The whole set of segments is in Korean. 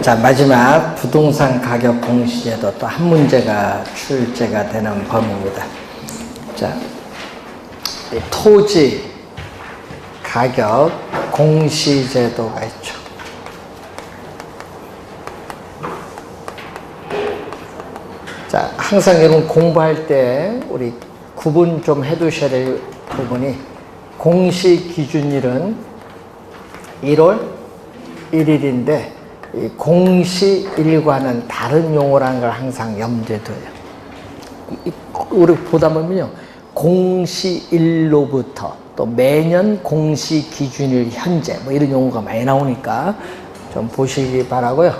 자, 마지막 부동산 가격 공시제도 또 한 문제가 출제가 되는 범위입니다. 자, 이 토지 가격 공시제도가 있죠. 자, 항상 여러분 공부할 때 우리 구분 좀 해두셔야 될 부분이 공시 기준일은 1월 1일인데 이 공시일과는 다른 용어라는 걸 항상 염두에 둬요. 우리 보다 보면요, 공시일로부터 또 매년 공시기준일 현재 뭐 이런 용어가 많이 나오니까 좀 보시기 바라고요.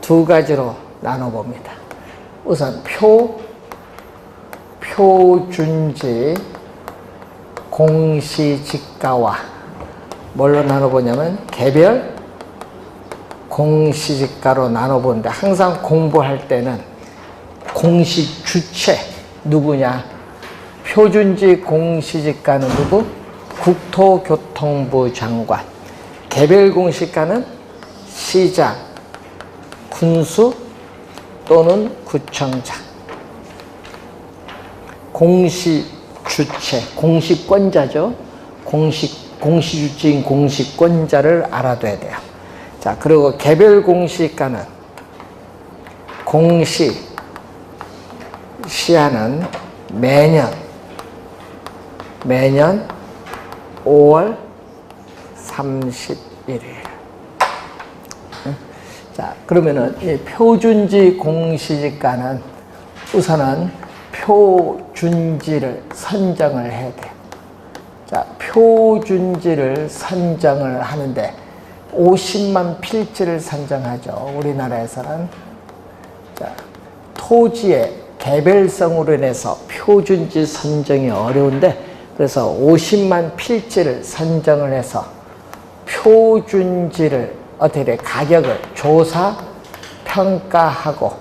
두 가지로 나눠봅니다. 우선 표준지 공시지가와 뭘로 나눠보냐면 개별 공시지가로 나눠보는데, 항상 공부할 때는 공시 주체 누구냐? 표준지 공시지가는 누구? 국토교통부 장관. 개별 공시가는 시장, 군수 또는 구청장. 공시 주체, 공시권자죠. 공시주체인 공시권자를 알아둬야 돼요. 자, 그리고 개별 공시가는 공시 시한은 매년 5월 31일. 자, 그러면은 이 표준지 공시지가는 우선은 표준지를 선정을 해야 돼요. 자, 표준지를 선정을 하는데 50만 필지를 선정하죠. 우리나라에서는. 자, 토지의 개별성으로 인해서 표준지 선정이 어려운데, 그래서 50만 필지를 선정을 해서 표준지를 어떻게 돼? 가격을 조사, 평가하고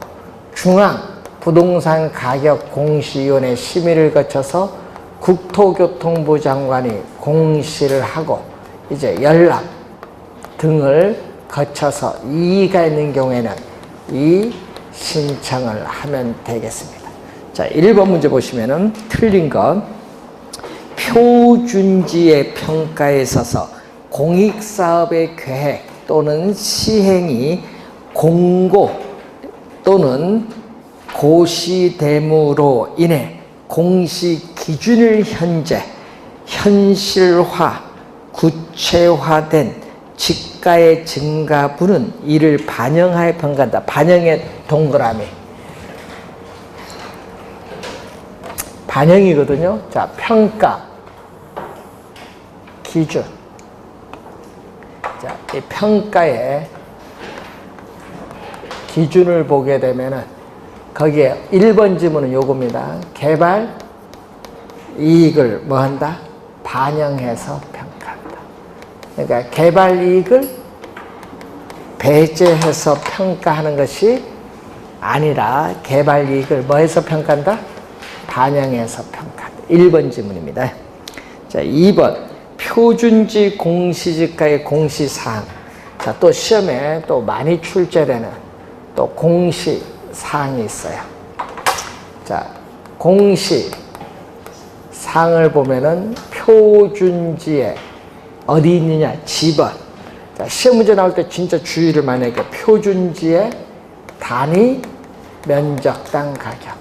중앙 부동산 가격 공시위원회 심의를 거쳐서 국토교통부 장관이 공시를 하고 이제 연락 등을 거쳐서 이의가 있는 경우에는 이 신청을 하면 되겠습니다. 자, 1번 문제 보시면은 틀린 건 표준지의 평가에 있어서 공익사업의 계획 또는 시행이 공고 또는 고시됨으로 인해 공시 기준일 현실화, 구체화된 지가의 증가분은 이를 반영하여 평가한다. 반영의 동그라미. 반영이거든요. 자, 평가, 기준. 자, 이 평가의 기준을 보게 되면은 거기에 1번 지문은 요겁니다. 개발 이익을 뭐 한다? 반영해서 평가한다. 그러니까 개발 이익을 배제해서 평가하는 것이 아니라 개발 이익을 뭐 해서 평가한다? 반영해서 평가한다. 1번 지문입니다. 자, 2번 표준지 공시지가의 공시사항. 자, 또 시험에 또 많이 출제되는 또 공시사항이 있어요. 자, 공시사항을 보면은 표준지에 어디 있느냐? 지번. 자, 시험 문제 나올 때 진짜 주의를 많이 해요. 표준지의 단위 면적당 가격.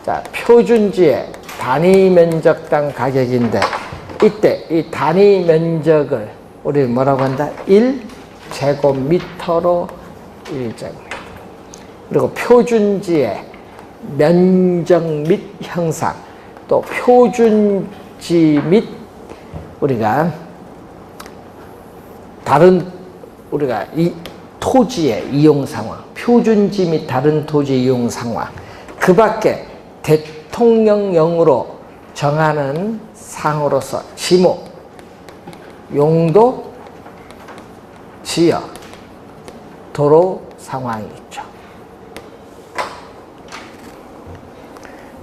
자, 표준지의 단위 면적당 가격인데, 이때 이 단위 면적을 우리 뭐라고 한다? 1제곱미터로 1제곱미터. 그리고 표준지의 면적 및 형상, 또 표준지 및 우리가 다른 우리가 이 토지의 이용 상황, 표준지 및 다른 토지 이용 상황, 그 밖에 대통령령으로 정하는 상으로서 지목, 용도, 지역, 도로 상황이 있죠.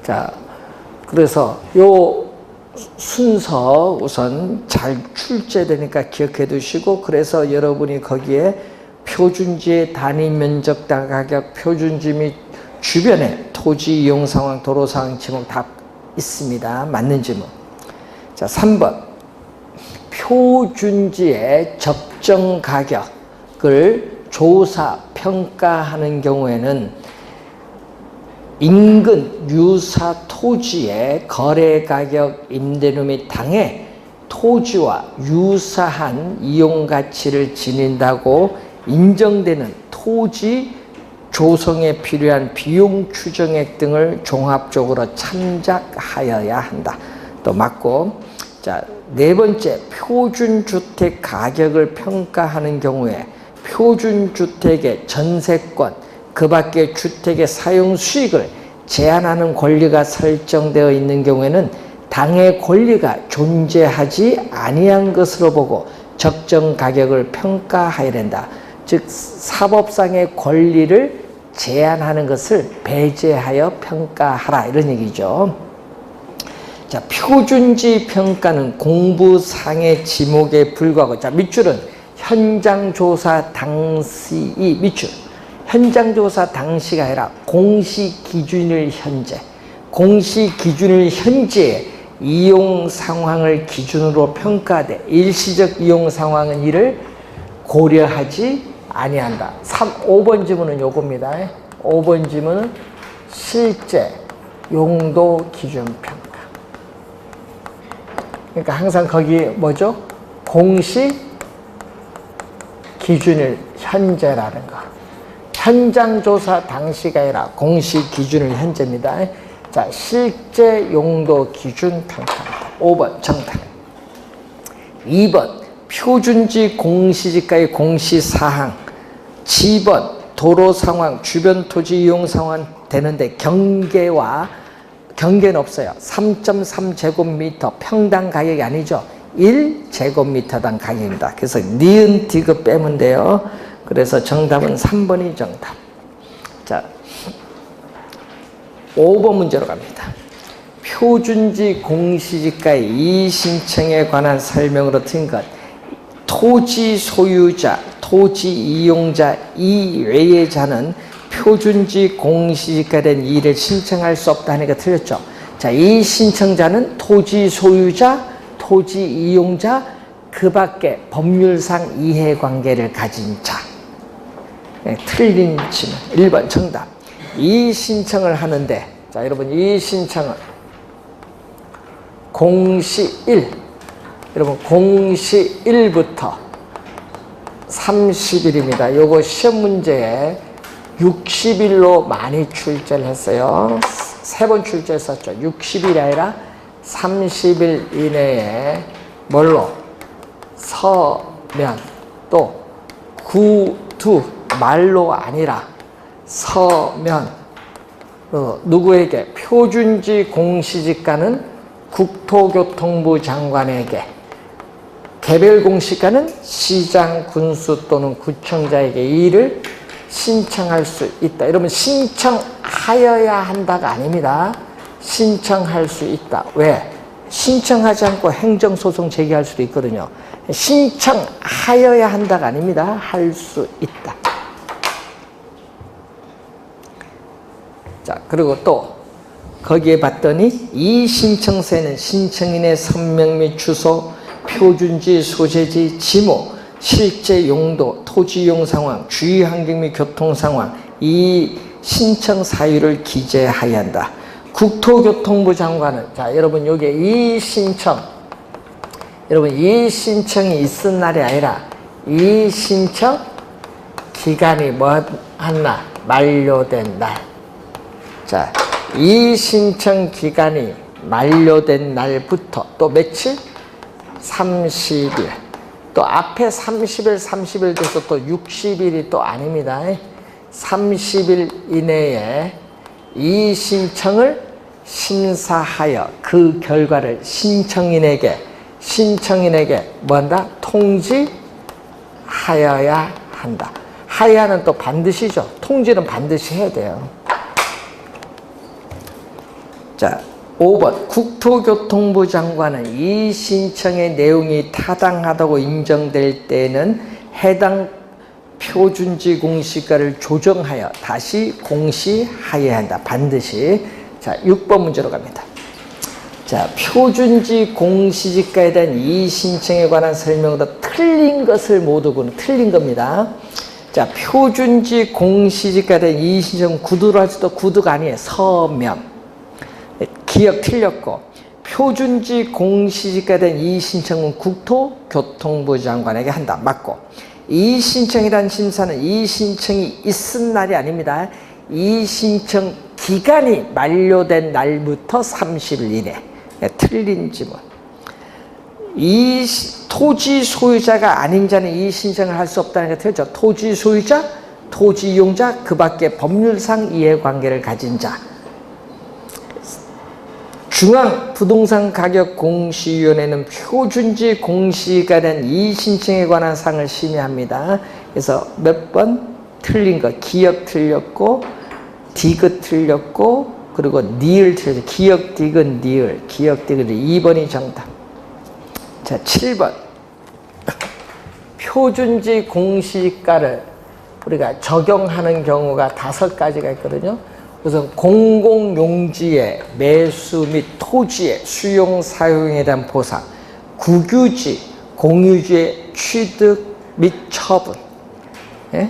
자, 그래서 요 순서 우선 잘 출제되니까 기억해 두시고, 그래서 여러분이 거기에 표준지의 단위 면적 가격, 표준지 및 주변에 토지 이용 상황, 도로 상황 지목 다 있습니다. 맞는 지목. 자, 3번. 표준지의 적정 가격을 조사, 평가하는 경우에는 인근 유사 토지의 거래 가격, 임대료 및 당해 토지와 유사한 이용 가치를 지닌다고 인정되는 토지 조성에 필요한 비용 추정액 등을 종합적으로 참작하여야 한다. 또 맞고. 자, 네 번째, 표준주택 가격을 평가하는 경우에 표준주택의 전세권, 그 밖의 주택의 사용 수익을 제한하는 권리가 설정되어 있는 경우에는 당해 권리가 존재하지 아니한 것으로 보고 적정 가격을 평가해야 된다. 즉, 사법상의 권리를 제한하는 것을 배제하여 평가하라, 이런 얘기죠. 자, 표준지 평가는 공부상의 지목에 불과하고, 자, 밑줄은 현장조사 당시의 밑줄. 현장조사 당시가 아니라 공시기준일 현재. 공시기준일 현재의 이용 상황을 기준으로 평가하되 일시적 이용 상황은 이를 고려하지 아니한다. 5번 지문은 요겁니다. 5번 지문은 실제 용도 기준 평가. 그러니까 항상 거기 뭐죠? 공시 기준일 현재라는 거. 현장 조사 당시가 아니라 공시 기준일 현재입니다. 자, 실제 용도 기준 평가입니다. 5번 정답. 2번 표준지 공시지가의 공시사항. 지번 도로 상황, 주변 토지 이용 상황 되는데 경계는 없어요. 3.3제곱미터 평당 가격이 아니죠. 1제곱미터당 가격입니다. 그래서 니은 디귿 빼면 돼요. 그래서 정답은 3번이 정답. 자, 5번 문제로 갑니다. 표준지 공시지가의 이의신청에 관한 설명으로 튼 것. 토지 소유자, 토지 이용자 이외의 자는 표준지 공시지가에 대한 이의를 신청할 수 없다는 게 틀렸죠. 자, 이 신청자는 토지 소유자, 토지 이용자, 그 밖에 법률상 이해관계를 가진 자. 네, 틀린 질문. 1번 정답. 이 신청을 하는데, 자, 여러분, 이 신청은 공시 1, 여러분, 공시 1부터 30일입니다. 요거 시험 문제에 60일로 많이 출제를 했어요. 3번 출제했었죠. 60일이 아니라 30일 이내에 뭘로? 서면, 또 구두, 말로 아니라 서면. 누구에게? 표준지 공시지가는 국토교통부 장관에게, 개별 공시가는 시장, 군수 또는 구청장에게 이를 신청할 수 있다. 여러분, 신청하여야 한다가 아닙니다. 신청할 수 있다. 왜? 신청하지 않고 행정소송 제기할 수도 있거든요. 신청하여야 한다가 아닙니다. 할 수 있다. 자, 그리고 또 거기에 봤더니 이 신청서에는 신청인의 선명 및 주소, 표준지, 소재지, 지목, 실제 용도, 토지 이용 상황, 주위 환경 및 교통 상황, 이 신청 사유를 기재해야 한다. 국토교통부 장관은, 자, 여러분, 여기에 이 신청, 여러분, 이 신청이 있은 날이 아니라 이 신청 기간이 뭐 한날? 만료된 날. 자, 이 신청 기간이 만료된 날부터 또 며칠? 30일. 또 앞에 30일 돼서 또 60일이 또 아닙니다. 30일 이내에 이 신청을 심사하여 그 결과를 신청인에게 뭐한다? 통지하여야 한다. 하여야는 또 반드시죠. 통지는 반드시 해야 돼요. 자, 5번 국토교통부 장관은 이 신청의 내용이 타당하다고 인정될 때에는 해당 표준지 공시가를 조정하여 다시 공시하여야 한다. 반드시. 자, 6번 문제로 갑니다. 자, 표준지 공시지가에 대한 이의 신청에 관한 설명으로 틀린 것을 모두 틀린 겁니다. 자, 표준지 공시지가에 대한 이의 신청은 구두로 할수도 구두가 아니에요. 서면. 기억 틀렸고, 표준지 공시지가에 대한 이의 신청은 국토교통부 장관에게 한다. 맞고, 이의 신청이라는 심사는 이의 신청이 있은 날이 아닙니다. 이의 신청 기간이 만료된 날부터 30일 이내. 틀린 지문. 이 토지 소유자가 아닌 자는 이의 신청을 할 수 없다는 게 틀렸죠. 토지 소유자, 토지 이용자, 그 밖에 법률상 이해관계를 가진 자. 중앙부동산가격공시위원회는 표준지 공시가 된 이의 신청에 관한 사항을 심의합니다. 그래서 몇 번 틀린 거, 기억 틀렸고, 디귿 틀렸고, 그리고 니을 틀렸죠. 기억, 디귿, 니을. 기억, 디귿, 2번이 정답. 자, 7번. 표준지 공시가를 우리가 적용하는 경우가 5가지가 있거든요. 우선 공공용지의 매수 및 토지의 수용, 사용에 대한 보상, 국유지, 공유지의 취득 및 처분, 예?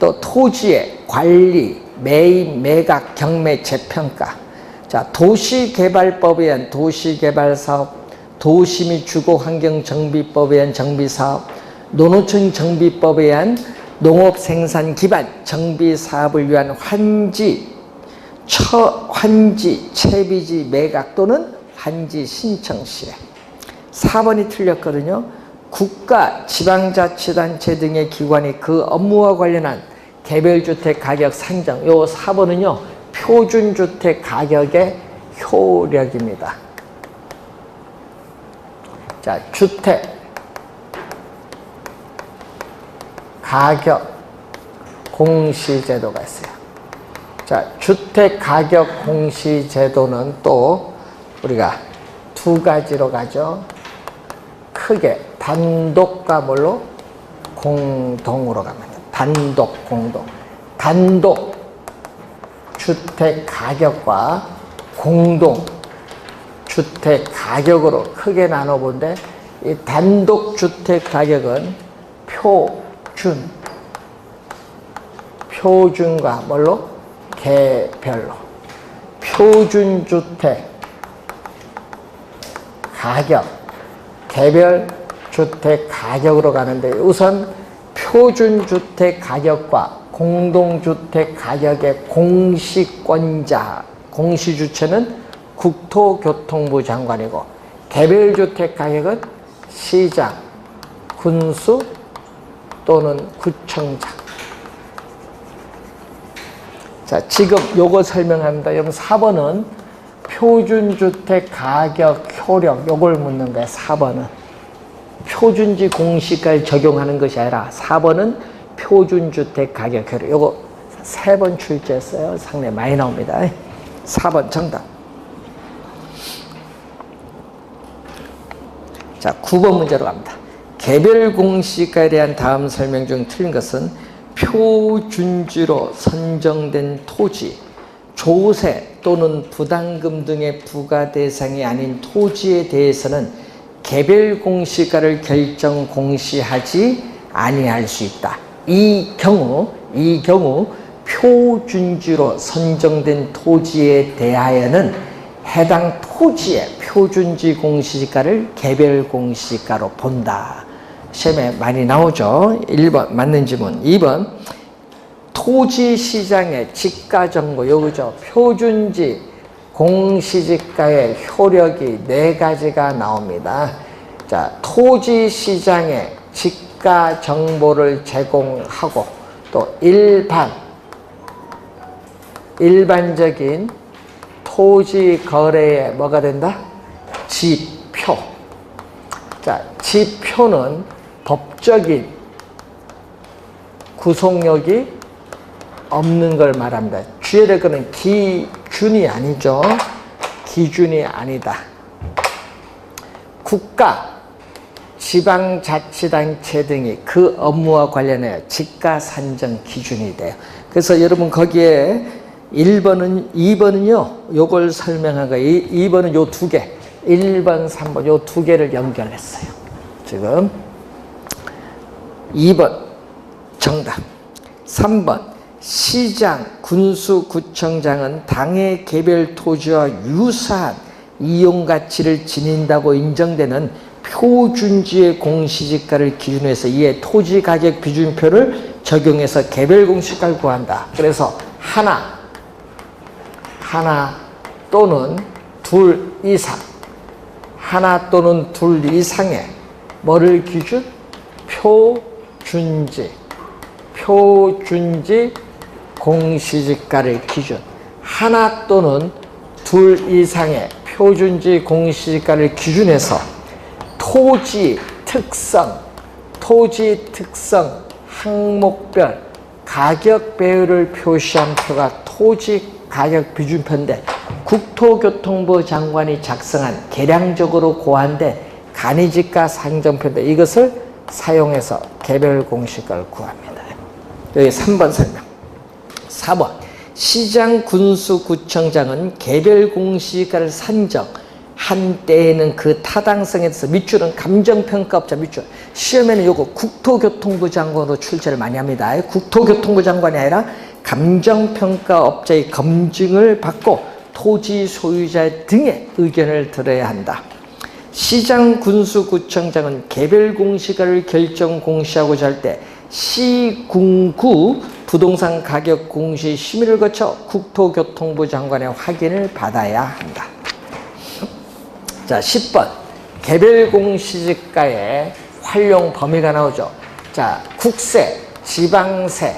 또 토지의 관리, 매입, 매각, 경매, 재평가. 자, 도시개발법에 의한 도시개발사업, 도시 및 주거환경정비법에 의한 정비사업, 농어촌 정비법에 의한 농업생산 기반 정비사업을 위한 환지, 채비지 매각 또는 환지 신청 시에. 4번이 틀렸거든요. 국가, 지방자치단체 등의 기관이 그 업무와 관련한 개별주택 가격 산정. 요 4번은요, 표준주택 가격의 효력입니다. 자, 주택 가격 공시제도가 있어요. 자, 주택 가격 공시제도는 또 우리가 2가지로 가죠. 크게 단독과 뭘로? 공동으로 갑니다. 단독, 공동. 단독 주택 가격과 공동 주택 가격으로 크게 나눠본데, 이 단독 주택 가격은 표준과 뭘로? 개별로. 표준주택 가격, 개별주택 가격으로 가는데, 우선 표준주택 가격과 공동주택 가격의 공시권자, 공시주체는 국토교통부 장관이고, 개별주택 가격은 시장, 군수 또는 구청장. 자, 지금 요거 설명합니다. 여러분 4번은 표준주택 가격 효력, 요걸 묻는 거예요. 4번은 표준지 공시가를 적용하는 것이 아니라 4번은 표준주택 가격 효력. 요거 3번 출제했어요. 상당히 많이 나옵니다. 4번 정답. 자, 9번 문제로 갑니다. 개별 공시가에 대한 다음 설명 중 틀린 것은 표준지로 선정된 토지, 조세 또는 부담금 등의 부과 대상이 아닌 토지에 대해서는 개별 공시가를 결정 공시하지 아니할 수 있다. 이 경우 표준지로 선정된 토지에 대하여는 해당 토지의 표준지 공시가를 개별 공시가로 본다. 시험에 많이 나오죠. 1번 맞는 지문. 2번 토지시장의 지가정보, 요거죠. 표준지 공시지가의 효력이 4가지가 나옵니다. 자, 토지시장의 지가정보를 제공하고, 또 일반적인 토지 거래에 뭐가 된다? 지표. 자, 지표는 법적인 구속력이 없는 걸 말합니다. 주의할 거는 기준이 아니죠. 기준이 아니다. 국가, 지방자치단체 등이 그 업무와 관련하여 지가 산정 기준이 돼요. 그래서 여러분 거기에 1번은, 2번은요, 요걸 설명한 거예요. 2번은 요 두 개, 1번, 3번 요 두 개를 연결했어요. 지금 2번 정답. 3번 시장, 군수, 구청장은 당의 개별 토지와 유사한 이용가치를 지닌다고 인정되는 표준지의 공시지가를 기준으로 해서 이에 토지가격 비준표를 적용해서 개별 공시가를 구한다. 그래서 하나 또는 둘 이상, 하나 또는 둘 이상의 뭐를 기준? 표준지 공시지가를 기준. 하나 또는 둘 이상의 표준지 공시지가를 기준해서 토지 특성 항목별 가격 배열을 표시한 표가 토지 가격 비준표인데 국토교통부 장관이 작성한 개량적으로 고안된 간이지가 상정표인데 이것을 사용해서 개별 공시가를 구합니다. 여기 3번 설명. 4번 시장, 군수, 구청장은 개별 공시가를 산정한 때에는 그 타당성에 대해서 밑줄은 감정평가업자 밑줄. 시험에는 요거 국토교통부 장관으로 출제를 많이 합니다. 국토교통부 장관이 아니라 감정평가업자의 검증을 받고 토지 소유자 등의 의견을 들어야 한다. 시장, 군수, 구청장은 개별 공시가를 결정 공시하고자 할 때 시군구 부동산 가격 공시 심의를 거쳐 국토교통부 장관의 확인을 받아야 한다. 자, 10번 개별 공시지가의 활용 범위가 나오죠. 자, 국세, 지방세,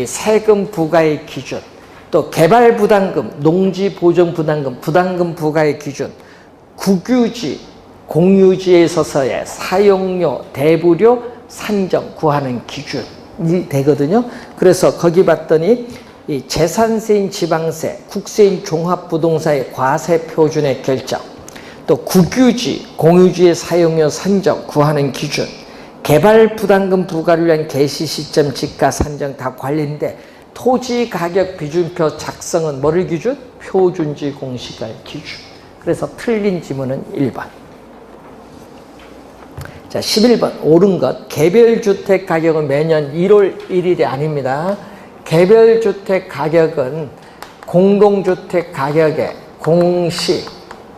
세금 부과의 기준, 또 개발부담금, 농지보전부담금, 부담금 부과의 기준, 국유지, 공유지에 있어서의 사용료, 대부료 산정 구하는 기준이 되거든요. 그래서 거기 봤더니 이 재산세인 지방세, 국세인 종합부동산의 과세 표준의 결정, 또 국유지, 공유지의 사용료 산정 구하는 기준, 개발부담금 부과를 위한 개시 시점 지가 산정 다 관련인데 토지 가격 비준표 작성은 뭐를 기준? 표준지 공시가의 기준. 그래서 틀린 지문은 1번. 자, 11번 옳은 것. 개별주택 가격은 매년 1월 1일이 아닙니다. 개별주택 가격은 공동주택 가격에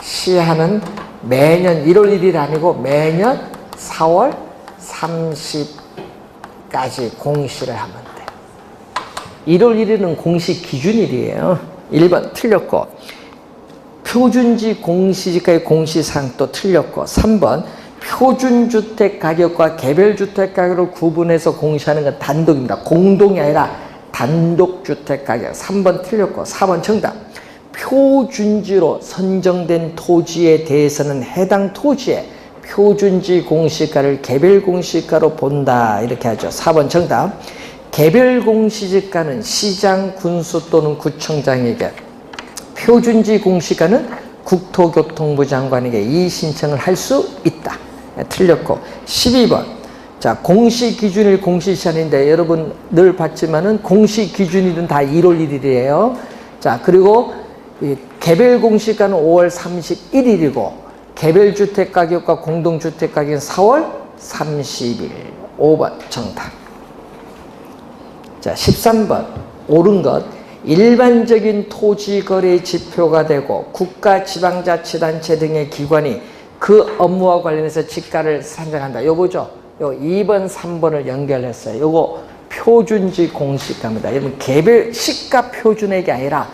공시하는 매년 1월 1일 아니고 매년 4월 30까지 공시를 하면 돼. 1월 1일은 공시 기준일이에요. 1번 틀렸고, 표준지 공시지가의 공시사항도 틀렸고, 3번 표준주택 가격과 개별주택 가격을 구분해서 공시하는 건 단독입니다. 공동이 아니라 단독주택 가격. 3번 틀렸고, 4번 정답. 표준지로 선정된 토지에 대해서는 해당 토지의 표준지 공시가를 개별 공시가로 본다. 이렇게 하죠. 4번 정답. 개별 공시지가는 시장, 군수 또는 구청장에게, 표준지 공시가는 국토교통부 장관에게 이의 신청을 할 수 있다. 틀렸고. 12번. 자, 공시기준일 공시시한인데 여러분 늘 봤지만은 공시기준일은 다 1월 1일이에요. 자, 그리고 이 개별 공시가는 5월 31일이고 개별주택 가격과 공동주택 가격은 4월 30일. 5번 정답. 자, 13번 옳은 것. 일반적인 토지거래 지표가 되고 국가, 지방자치단체 등의 기관이 그 업무와 관련해서 지가를 산정한다. 요거죠. 요 2번, 3번을 연결했어요. 요거 표준지 공시가입니다. 여러분 개별 시가 표준액이 아니라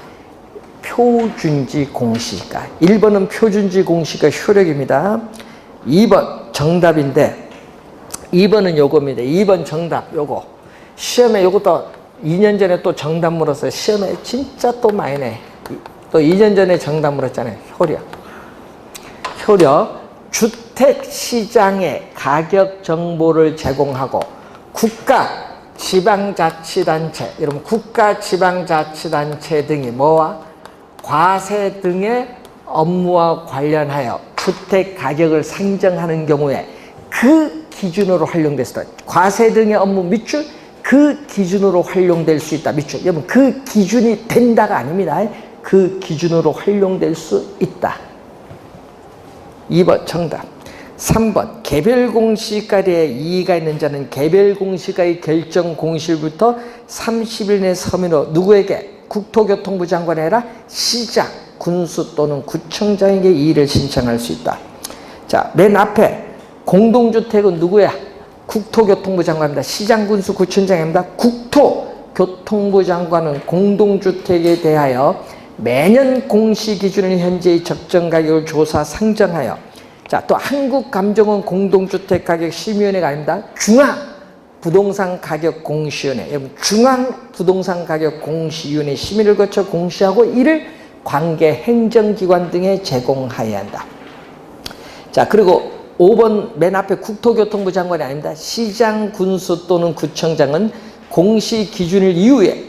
표준지 공시가. 1번은 표준지 공시가 효력입니다. 2번 정답인데 2번은 요겁니다. 2번 정답 요거. 시험에 요것도 2년 전에 또 정답 물었어요. 시험에 진짜 또 많이 내. 또 2년 전에 정답 물었잖아요. 효력. 주택시장의 가격 정보를 제공하고 국가, 지방자치단체, 여러분 국가, 지방자치단체 등이 뭐와? 과세 등의 업무와 관련하여 주택 가격을 상정하는 경우에 그 기준으로 활용될 수 있다. 과세 등의 업무 밑줄 그 기준으로 활용될 수 있다. 밑줄. 여러분 그 기준이 된다가 아닙니다. 그 기준으로 활용될 수 있다. 2번 정답. 3번 개별 공시가에 이의가 있는 자는 개별 공시가의 결정 공시일부터 30일 내 서면으로 누구에게? 국토교통부 장관이 아니라 시장, 군수 또는 구청장에게 이의를 신청할 수 있다. 자, 맨 앞에 공동주택은 누구야? 국토교통부 장관입니다. 시장, 군수, 구청장입니다. 국토교통부 장관은 공동주택에 대하여 매년 공시 기준을 현재의 적정 가격을 조사 상정하여 자, 또 한국감정원 공동주택가격심의위원회가 아닙니다. 중앙부동산가격공시위원회. 여러분 중앙부동산가격공시위원회 심의를 거쳐 공시하고 이를 관계 행정기관 등에 제공하여야 한다. 자, 그리고 5번 맨 앞에 국토교통부 장관이 아닙니다. 시장, 군수 또는 구청장은 공시 기준일 이후에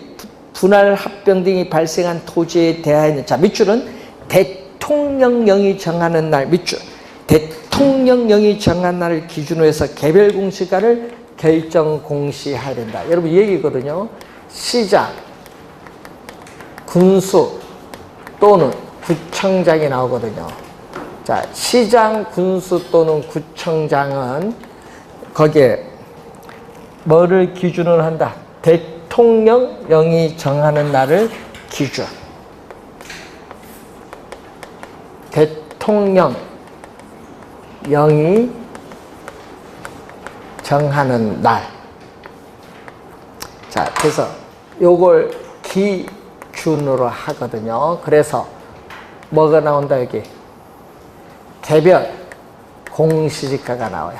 분할 합병 등이 발생한 토지에 대하여는 자, 밑줄은 대통령령이 정하는 날 밑줄. 대통령령이 정한 날을 기준으로 해서 개별 공시가를 결정 공시해야 된다. 여러분 이 얘기거든요. 시장, 군수 또는 구청장이 나오거든요. 자, 시장, 군수 또는 구청장은 거기에 뭐를 기준으로 한다? 대통령령이 정하는 날을 기준. 대통령령이 정하는 날. 자, 그래서 요걸 기준으로 하거든요. 그래서 뭐가 나온다 여기? 개별 공시지가가 나와요.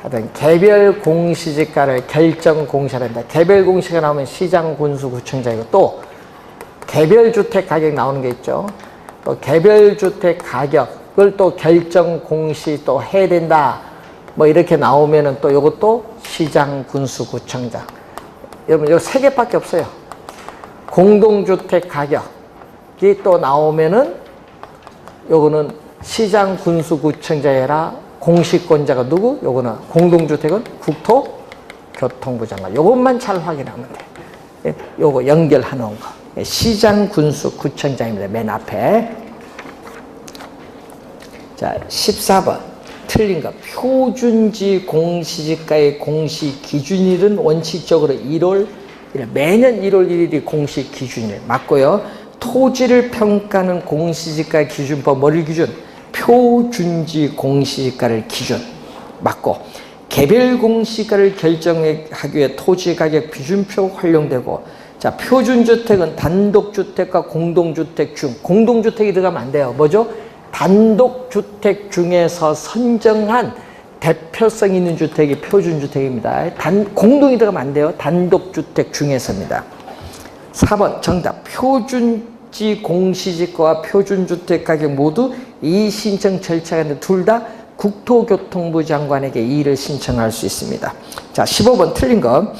하여튼 개별 공시지가를 결정 공시한다. 개별 공시가 나오면 시장, 군수, 구청장이고 또 개별 주택 가격 나오는 게 있죠. 또 개별 주택 가격을 또 결정 공시 또 해야 된다. 뭐 이렇게 나오면은 또 요것도 시장, 군수, 구청장. 여러분 요 세 개밖에 없어요. 공동주택 가격이 또 나오면은 요거는 시장, 군수, 구청장이라 공시권자가 누구? 요거는 공동주택은 국토교통부 장관. 요것만 잘 확인하면 돼. 요거 연결해 놓은 거. 시장, 군수, 구청장입니다. 맨 앞에. 자, 14번. 틀린 거. 표준지 공시지가의 공시 기준일은 원칙적으로 1월, 매년 1월 1일이 공시 기준일. 맞고요. 토지를 평가하는 공시지가 기준법 뭐를 기준? 표준지 공시지가를 기준. 맞고. 개별 공시가를 결정하기 위해 토지가격 비준표 활용되고 자, 표준주택은 단독주택과 공동주택 중 공동주택이 들어가면 안 돼요. 뭐죠? 단독주택 중에서 선정한 대표성 있는 주택이 표준주택입니다. 공동이 들어가면 안 돼요. 단독주택 중에서입니다. 4번 정답. 표준지 공시지가와 표준주택 가격 모두 이의 신청 절차가 있는데 둘 다 국토교통부 장관에게 이의를 신청할 수 있습니다. 자, 15번 틀린 거.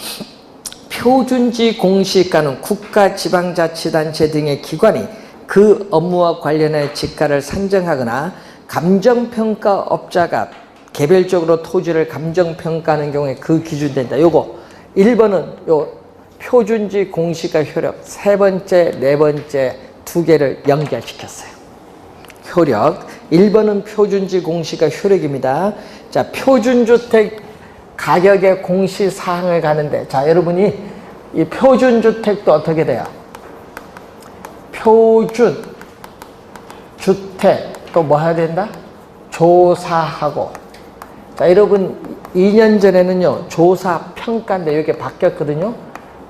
표준지 공시가는 국가, 지방자치단체 등의 기관이 그 업무와 관련해 지가를 산정하거나 감정평가업자가 개별적으로 토지를 감정평가하는 경우에 그 기준이 된다. 요거 1번은 요 표준지 공시가 효력, 세 번째, 네 번째 두 개를 연결시켰어요. 효력. 1번은 표준지 공시가 효력입니다. 자, 표준주택 가격의 공시사항을 가는데, 자, 여러분이 이 표준주택도 어떻게 돼요? 표준주택 또 뭐 해야 된다? 조사하고. 자, 여러분 2년 전에는요, 조사평가인데 이게 바뀌었거든요.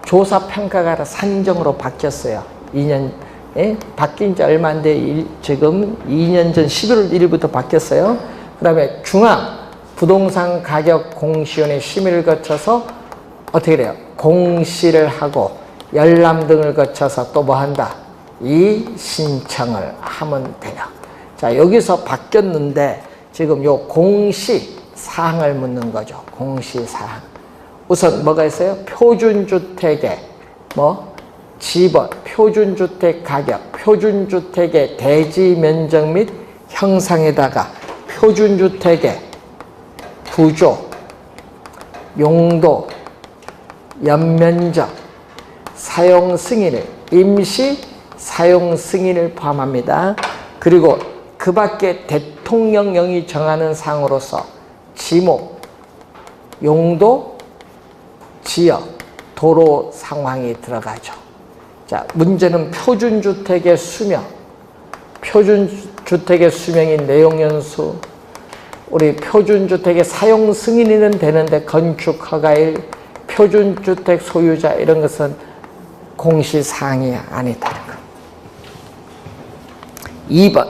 조사평가가 아니라 산정으로 바뀌었어요. 2년, 예? 바뀐 지 얼마 안 돼. 지금 2년 전 11월 1일부터 바뀌었어요. 그 다음에 중앙부동산가격공시위원회 심의를 거쳐서 어떻게 돼요? 공시를 하고 열람 등을 거쳐서 또 뭐 한다? 이 신청을 하면 돼요. 자, 여기서 바뀌었는데 지금 요 공시사항을 묻는 거죠. 공시사항. 우선 뭐가 있어요? 표준주택의 뭐 지번, 표준주택 가격, 표준주택의 대지 면적 및 형상에다가 표준주택의 구조, 용도, 연면적, 사용 승인을, 임시 사용 승인을 포함합니다. 그리고 그 밖에 대통령령이 정하는 사항으로서 지목, 용도, 지역, 도로 상황이 들어가죠. 자, 문제는 표준주택의 수명, 표준주택의 수명인 내용연수, 우리 표준주택의 사용 승인이는 되는데 건축허가일, 표준주택 소유자 이런 것은 공시사항이 아니다는 것. 2번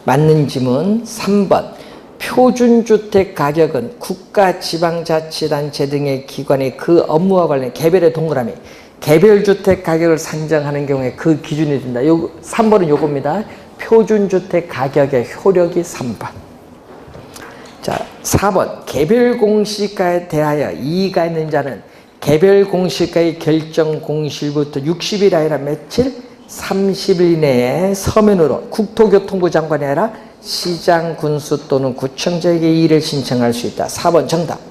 맞는 지문. 3번 표준주택 가격은 국가, 지방자치단체 등의 기관이 그 업무와 관련 개별의 동그라미, 개별주택 가격을 산정하는 경우에 그 기준이 된다. 3번은 요겁니다. 표준주택 가격의 효력이 3번. 자, 4번 개별 공시가에 대하여 이의가 있는 자는 개별 공시가의 결정 공시일부터 60일 아니라 며칠? 30일 이내에 서면으로 국토교통부 장관이 아니라 시장, 군수 또는 구청장에게 이의를 신청할 수 있다. 4번 정답.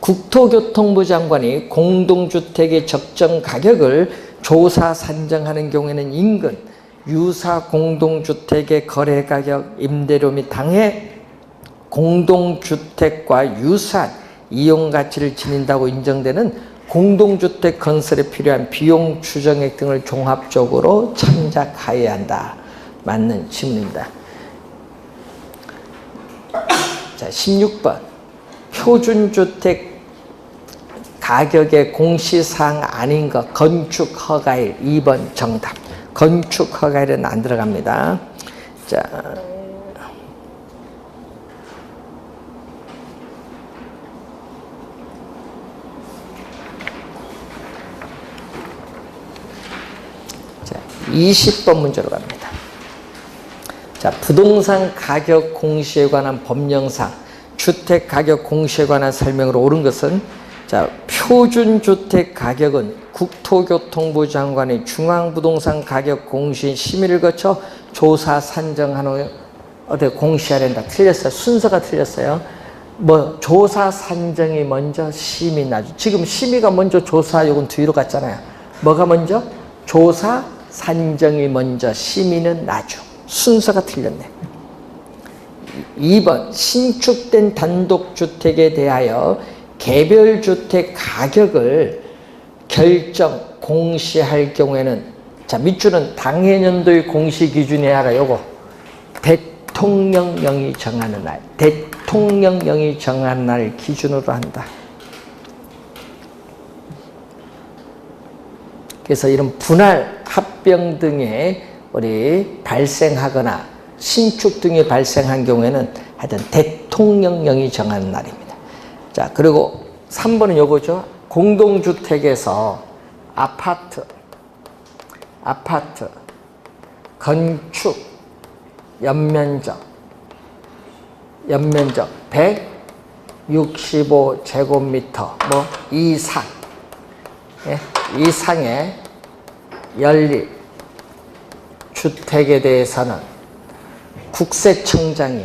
국토교통부 장관이 공동주택의 적정 가격을 조사 산정하는 경우에는 인근, 유사 공동주택의 거래가격, 임대료 및 당해 공동주택과 유사한 이용가치를 지닌다고 인정되는 공동주택 건설에 필요한 비용 추정액 등을 종합적으로 참작하여야 한다. 맞는 질문입니다. 자, 16번 표준주택 가격의 공시사항 아닌 것 건축허가일. 2번 정답. 건축허가일은 안 들어갑니다. 자, 자 20번 문제로 갑니다. 자, 부동산 가격 공시에 관한 법령상 주택 가격 공시에 관한 설명으로 옳은 것은, 자, 표준주택 가격은 국토교통부 장관이 중앙부동산 가격 공시 심의를 거쳐 조사 산정한 후 어떻게 공시해야 된다. 틀렸어요. 순서가 틀렸어요. 뭐 조사 산정이 먼저, 심의 나중. 지금 심의가 먼저, 조사 요건 뒤로 갔잖아요. 뭐가 먼저? 조사 산정이 먼저, 심의는 나중. 순서가 틀렸네. 2번 신축된 단독주택에 대하여 개별주택 가격을 결정 공시할 경우에는, 자, 밑줄은 당해년도의 공시기준이야 알아. 요거 대통령령이 정하는 날, 대통령령이 정한 날 기준으로 한다. 그래서 이런 분할 합병 등의 우리 발생하거나 신축 등이 발생한 경우에는 하여튼 대통령령이 정하는 날입니다. 자, 그리고 3번은 요거죠. 공동주택에서 아파트 건축 연면적 165제곱미터 뭐 이상, 예? 이상의 연립 주택에 대해서는 국세청장이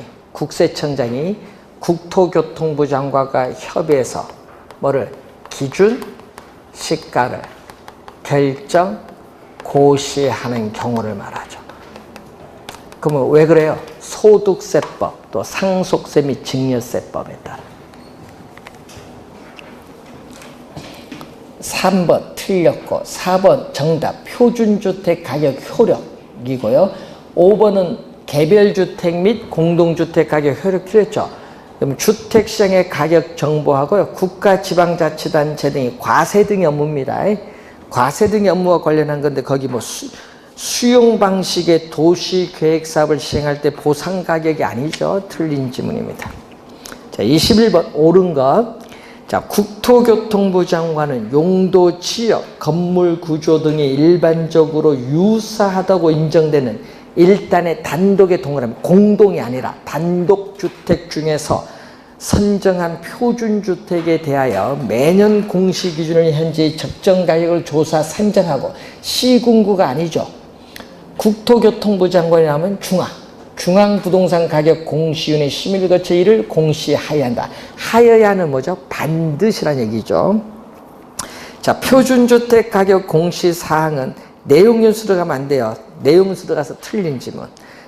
국토교통부 장관과 협의해서 뭐를 기준 시가를 결정 고시하는 경우를 말하죠. 그러면 왜 그래요? 소득세법 또 상속세 및 증여세법에 따라. 3번 틀렸고 4번 정답 표준주택 가격 효력이고요. 5번은 개별주택 및 공동주택 가격 효력 틀렸죠. 그럼 주택시장의 가격 정보하고요. 국가, 지방자치단체 등이 과세 등의 업무입니다. 과세 등의 업무와 관련한 건데 거기 뭐 수용 방식의 도시계획사업을 시행할 때 보상 가격이 아니죠. 틀린 지문입니다. 자, 21번 옳은 것. 자, 국토교통부 장관은 용도, 지역, 건물 구조 등이 일반적으로 유사하다고 인정되는 일단의 단독의 동그라미, 공동이 아니라 단독주택 중에서 선정한 표준주택에 대하여 매년 공시기준을 현재 적정가격을 조사 산정하고 시군구가 아니죠. 국토교통부 장관이 하면 중앙부동산 가격 공시위원회 심의를 거쳐 이를 공시하여야 한다. 하여야는 뭐죠? 반드시란 얘기죠. 자, 표준주택 가격 공시사항은 내용연수로 가면 안 돼요. 내용연수로 가서 틀린 질문.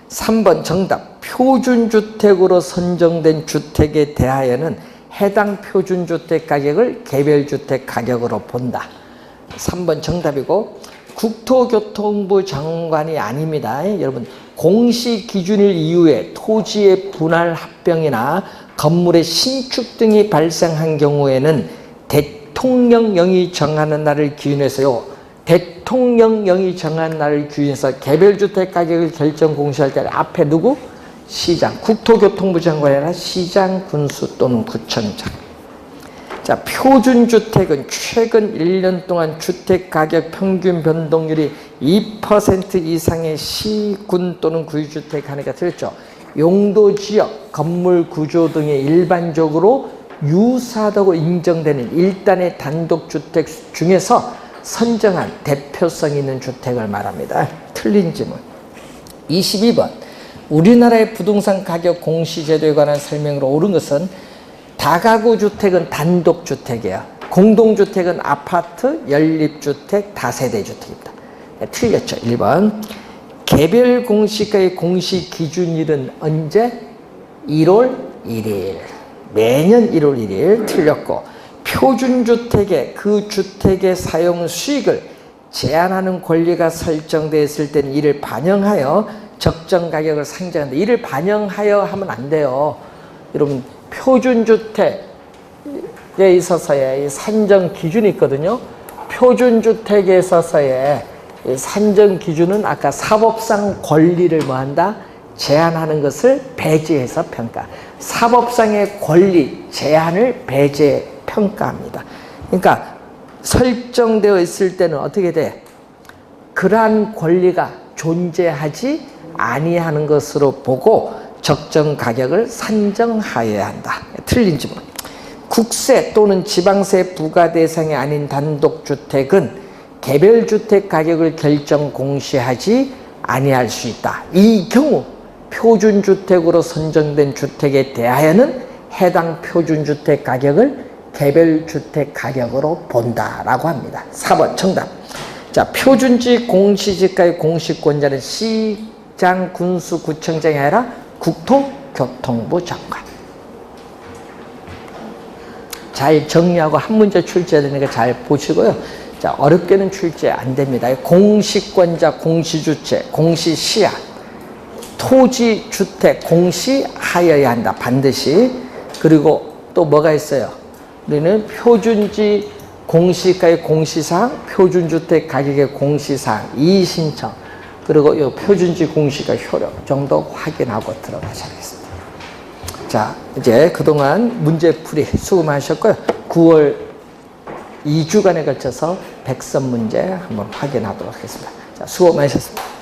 3번 정답. 표준주택으로 선정된 주택에 대하여는 해당 표준주택 가격을 개별주택 가격으로 본다. 3번 정답이고, 국토교통부 장관이 아닙니다. 여러분, 공시기준일 이후에 토지의 분할 합병이나 건물의 신축 등이 발생한 경우에는 대통령령이 정하는 날을 기준해서요. 대통령령이 정한 날을 기준해서 개별주택 가격을 결정 공시할 때 앞에 누구? 시장, 국토교통부 장관이 아니라 시장, 군수 또는 구청장. 자, 표준주택은 최근 1년 동안 주택가격 평균 변동률이 2% 이상의 시, 군 또는 구유주택 하니까 들었죠. 용도지역, 건물 구조 등의 일반적으로 유사하다고 인정되는 일단의 단독주택 중에서 선정한 대표성 있는 주택을 말합니다. 틀린 질문. 22번. 우리나라의 부동산 가격 공시제도에 관한 설명으로 옳은 것은 다가구 주택은 단독주택이에요. 공동주택은 아파트, 연립주택, 다세대주택입니다. 네, 틀렸죠. 1번. 개별 공시가의 공시 기준일은 언제? 1월 1일. 매년 1월 1일. 틀렸고, 표준주택의 그 주택의 사용 수익을 제한하는 권리가 설정되었을 때는 이를 반영하여 적정 가격을 상정한다. 이를 반영하여 하면 안 돼요. 여러분, 표준주택에 있어서의 산정 기준이 있거든요. 표준주택에 있어서의 산정 기준은 아까 사법상 권리를 뭐한다? 제한하는 것을 배제해서 평가. 사법상의 권리 제한을 배제 평가합니다. 그러니까 설정되어 있을 때는 어떻게 돼? 그러한 권리가 존재하지 아니하는 것으로 보고 적정 가격을 산정하여야 한다. 틀린 질문. 국세 또는 지방세 부과 대상이 아닌 단독주택은 개별주택 가격을 결정 공시하지 아니할 수 있다. 이 경우 표준주택으로 선정된 주택에 대하여는 해당 표준주택 가격을 개별주택 가격으로 본다라고 합니다. 4번 정답. 자, 표준지 공시지가의 공시권자는 시장, 군수, 구청장이 아니라 국토교통부 장관. 잘 정리하고 한 문제 출제해야 되니까 잘 보시고요. 자, 어렵게는 출제 안 됩니다. 공시권자, 공시주체, 공시시야, 토지, 주택, 공시하여야 한다. 반드시. 그리고 또 뭐가 있어요? 우리는 표준지 공시가의 공시사항, 표준주택 가격의 공시사항, 이의신청, 그리고 이 표준지 공시가 효력 정도 확인하고 들어가셔야겠습니다. 자, 이제 그동안 문제풀이 수고 많으셨고요. 9월 2주간에 걸쳐서 백선 문제 한번 확인하도록 하겠습니다. 자, 수고 많으셨습니다.